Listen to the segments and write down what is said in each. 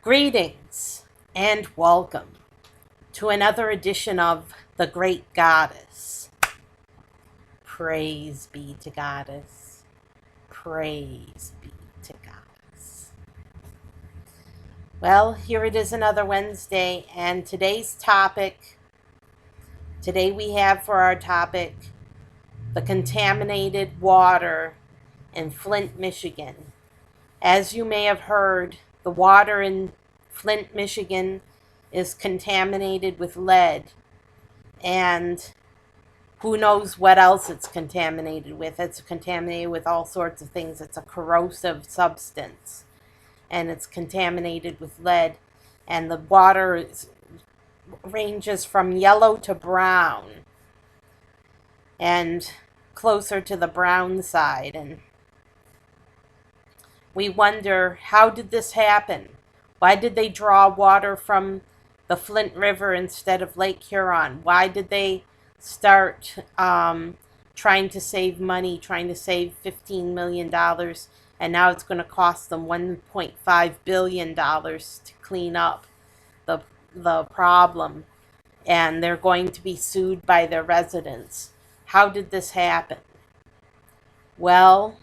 Greetings and welcome to another edition of The Great Goddess. Praise be to Goddess. Praise be to Goddess. Well, here it is another Wednesday, and today we have for our topic the contaminated water in Flint, Michigan. As you may have heard, the water in Flint, Michigan is contaminated with lead, and who knows what else it's contaminated with. It's contaminated with all sorts of things. It's a corrosive substance, and it's contaminated with lead, and the water ranges from yellow to brown, and closer to the brown side. And we wonder, how did this happen? Why did they draw water from the Flint River instead of Lake Huron? Why did they start trying to save money, trying to save $15 million, and now it's going to cost them $1.5 billion to clean up the problem, and they're going to be sued by their residents? How did this happen? Well,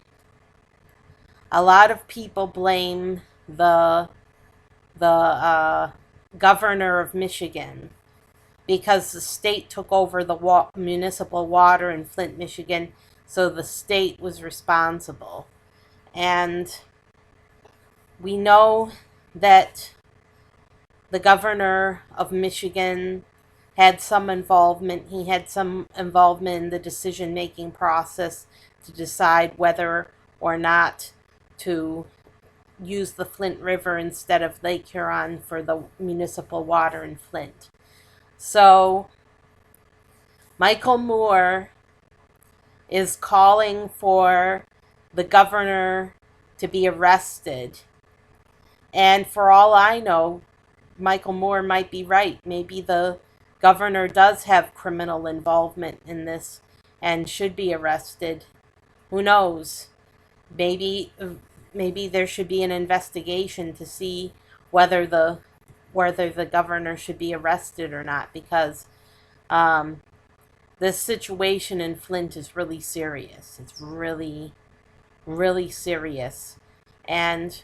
a lot of people blame the governor of Michigan, because the state took over the municipal water in Flint, Michigan, so the state was responsible. And we know that the governor of Michigan had some involvement. He had some involvement in the decision-making process to decide whether or not to use the Flint River instead of Lake Huron for the municipal water in Flint. So MichaelMoore is calling for the governor to be arrested. And for all I know, MichaelMoore might be right. Maybe the governor does have criminal involvement in this and should be arrested. Who knows? Maybe there should be an investigation to see whether the governor should be arrested or not, because this situation in Flint is really serious. It's really, really serious. And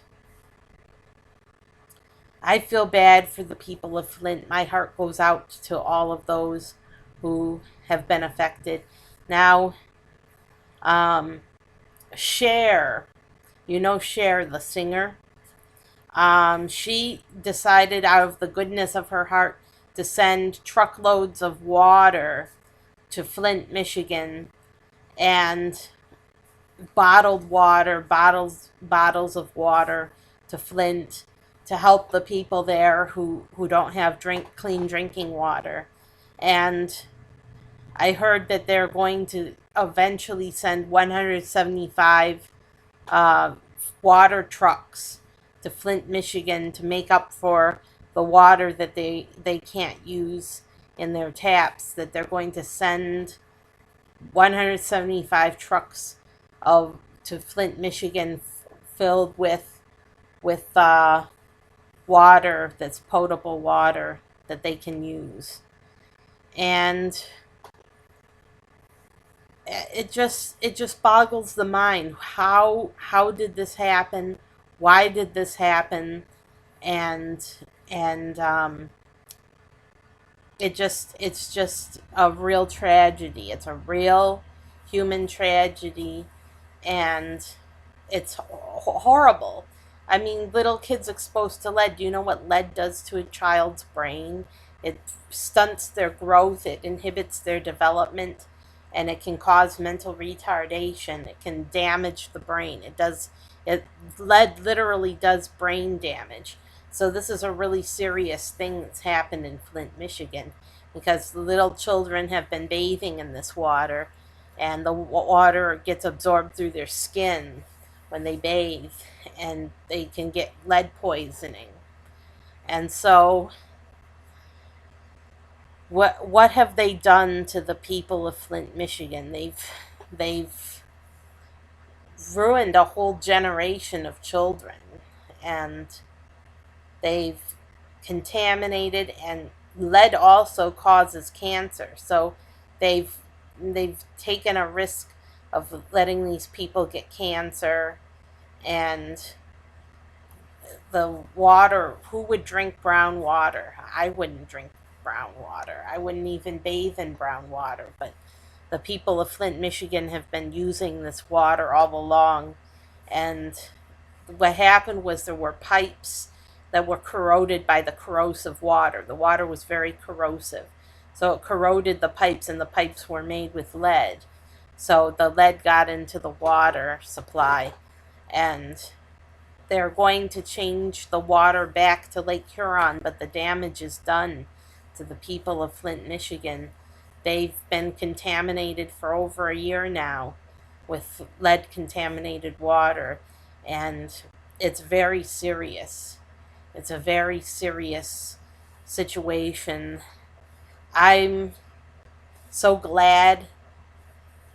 I feel bad for the people of Flint. My heart goes out to all of those who have been affected. Now, Cher, you know Cher, the singer, she decided out of the goodness of her heart to send truckloads of water to Flint, Michigan, and bottled water, bottles of water to Flint, to help the people there who don't have clean drinking water. And I heard that they're going to eventually send 175 water trucks to Flint, Michigan, to make up for the water that they can't use in their taps. That they're going to send 175 trucks to Flint, Michigan, filled with water that's potable water that they can use. And it just boggles the mind. How did this happen? Why did this happen? And it's just a real tragedy. It's a real human tragedy, and it's horrible. I mean, little kids exposed to lead. Do you know what lead does to a child's brain? It stunts their growth, it inhibits their development, and it can cause mental retardation. It can damage the brain. Lead literally does brain damage. So this is a really serious thing that's happened in Flint, Michigan, because little children have been bathing in this water, and the water gets absorbed through their skin when they bathe, and they can get lead poisoning. And so what have they done to the people of Flint, Michigan? They've ruined a whole generation of children, and They've contaminated, and lead also causes cancer. So they've taken a risk of letting these people get cancer. And the water, who would drink brown water? I wouldn't drink brown water. I wouldn't even bathe in brown water. But the people of Flint, Michigan have been using this water all along. And what happened was there were pipes that were corroded by the corrosive water. The water was very corrosive. So it corroded the pipes, and the pipes were made with lead. So the lead got into the water supply, and they're going to change the water back to Lake Huron, but the damage is done to the people of Flint, Michigan. They've been contaminated for over a year now with lead contaminated water, and it's very serious. It's a very serious situation. I'm so glad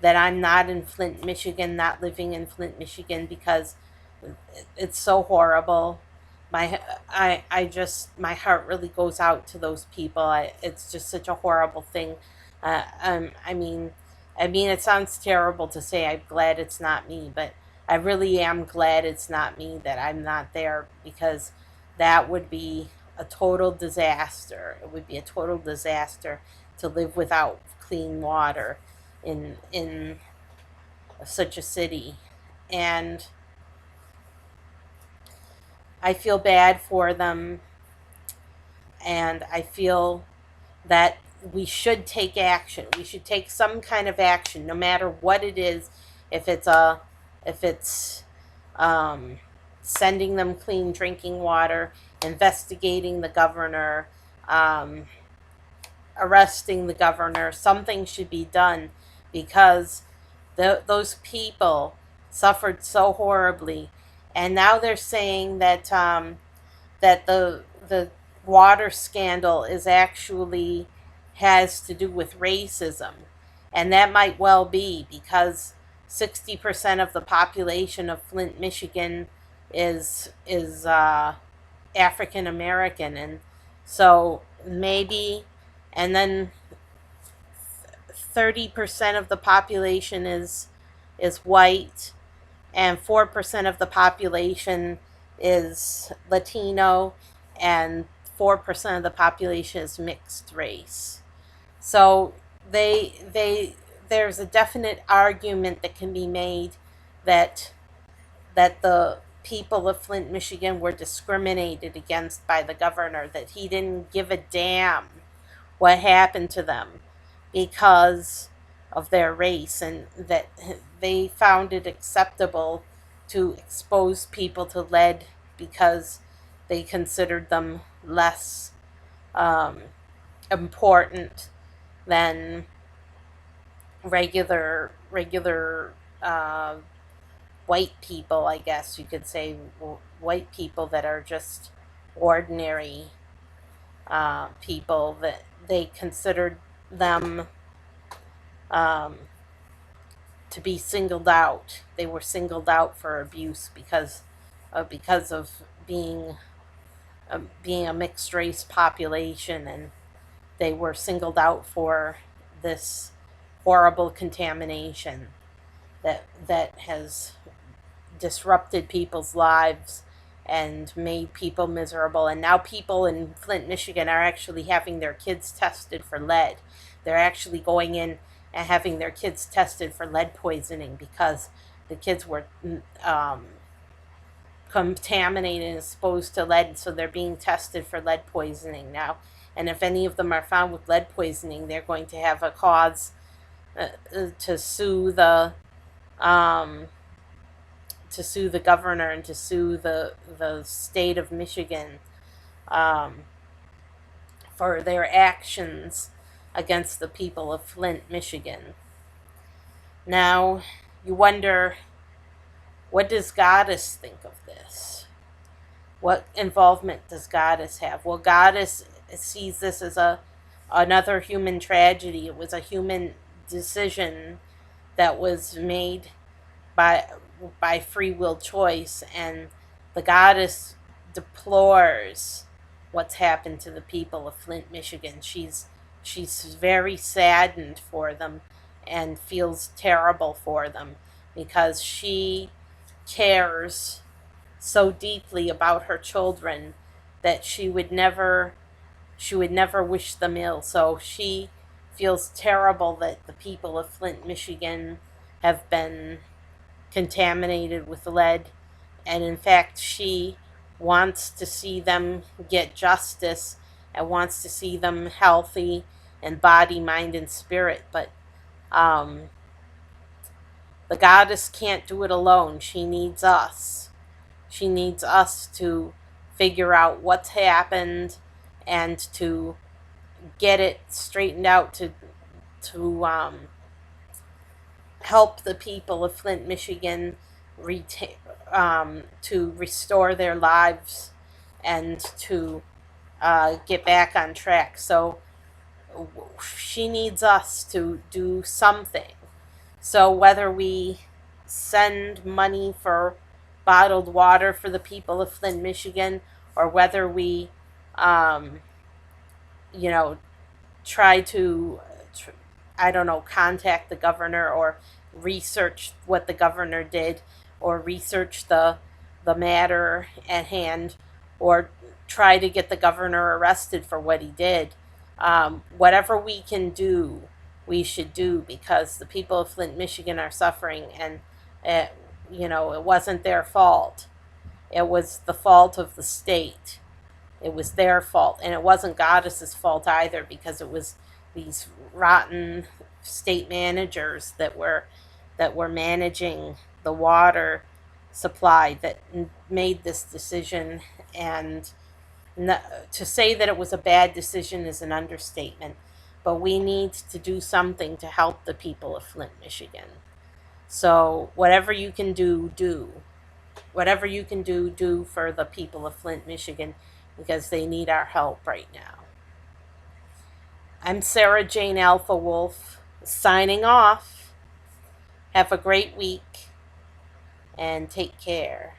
that I'm not in Flint, Michigan, not living in Flint, Michigan, because it's so horrible. My heart really goes out to those people. It's just such a horrible thing. I mean, it sounds terrible to say I'm glad it's not me, but I really am glad it's not me, that I'm not there, because that would be a total disaster. It would be a total disaster to live without clean water in such a city. And I feel bad for them, and I feel that we should take action. We should take some kind of action, no matter what it is. If it's sending them clean drinking water, investigating the governor, arresting the governor, something should be done, because those people suffered so horribly. And now they're saying that that the water scandal is actually has to do with racism, and that might well be, because 60% of the population of Flint, Michigan is African American, and so maybe, and then 30% of the population is white, and 4% of the population is Latino, and 4% of the population is mixed race. So there's a definite argument that can be made that the people of Flint, Michigan were discriminated against by the governor, that he didn't give a damn what happened to them because of their race, and that they found it acceptable to expose people to lead because they considered them less important than regular white people, I guess you could say, white people that are just ordinary people, that they considered them to be singled out. They were singled out for abuse because of being a mixed race population, and they were singled out for this horrible contamination that has disrupted people's lives and made people miserable. And now people in Flint, Michigan are actually having their kids tested for lead. They're actually going in and having their kids tested for lead poisoning because the kids were contaminated and exposed to lead, so they're being tested for lead poisoning now. And if any of them are found with lead poisoning, they're going to have a cause to sue the governor and to sue the state of Michigan for their actions against the people of Flint, Michigan. Now, you wonder, what does Goddess think of this? What involvement does Goddess have? Well, Goddess sees this as another human tragedy. It was a human decision that was made by free will choice, and the Goddess deplores what's happened to the people of Flint, Michigan. She's very saddened for them and feels terrible for them because she cares so deeply about her children that she would never wish them ill. So she feels terrible that the people of Flint, Michigan have been contaminated with lead. And in fact, she wants to see them get justice and wants to see them healthy in body, mind, and spirit. But um, the goddess can't do it alone. She needs us. She needs us to figure out what's happened and to get it straightened out to help the people of Flint, Michigan, to restore their lives and to get back on track. So she needs us to do something. So whether we send money for bottled water for the people of Flint, Michigan, or whether we, um, you know, try to, I don't know, contact the governor or research what the governor did or research the matter at hand or try to get the governor arrested for what he did. Whatever we can do, we should do because the people of Flint, Michigan are suffering and, it, it wasn't their fault. It was the fault of the state. It was their fault. And it wasn't Goddess's fault either because it was these rotten state managers that were managing the water supply that made this decision. And to say that it was a bad decision is an understatement. But we need to do something to help the people of Flint, Michigan. So whatever you can do, do. Whatever you can do, do for the people of Flint, Michigan, because they need our help right now. I'm Sarah Jane Alpha Wolf, signing off. Have a great week and take care.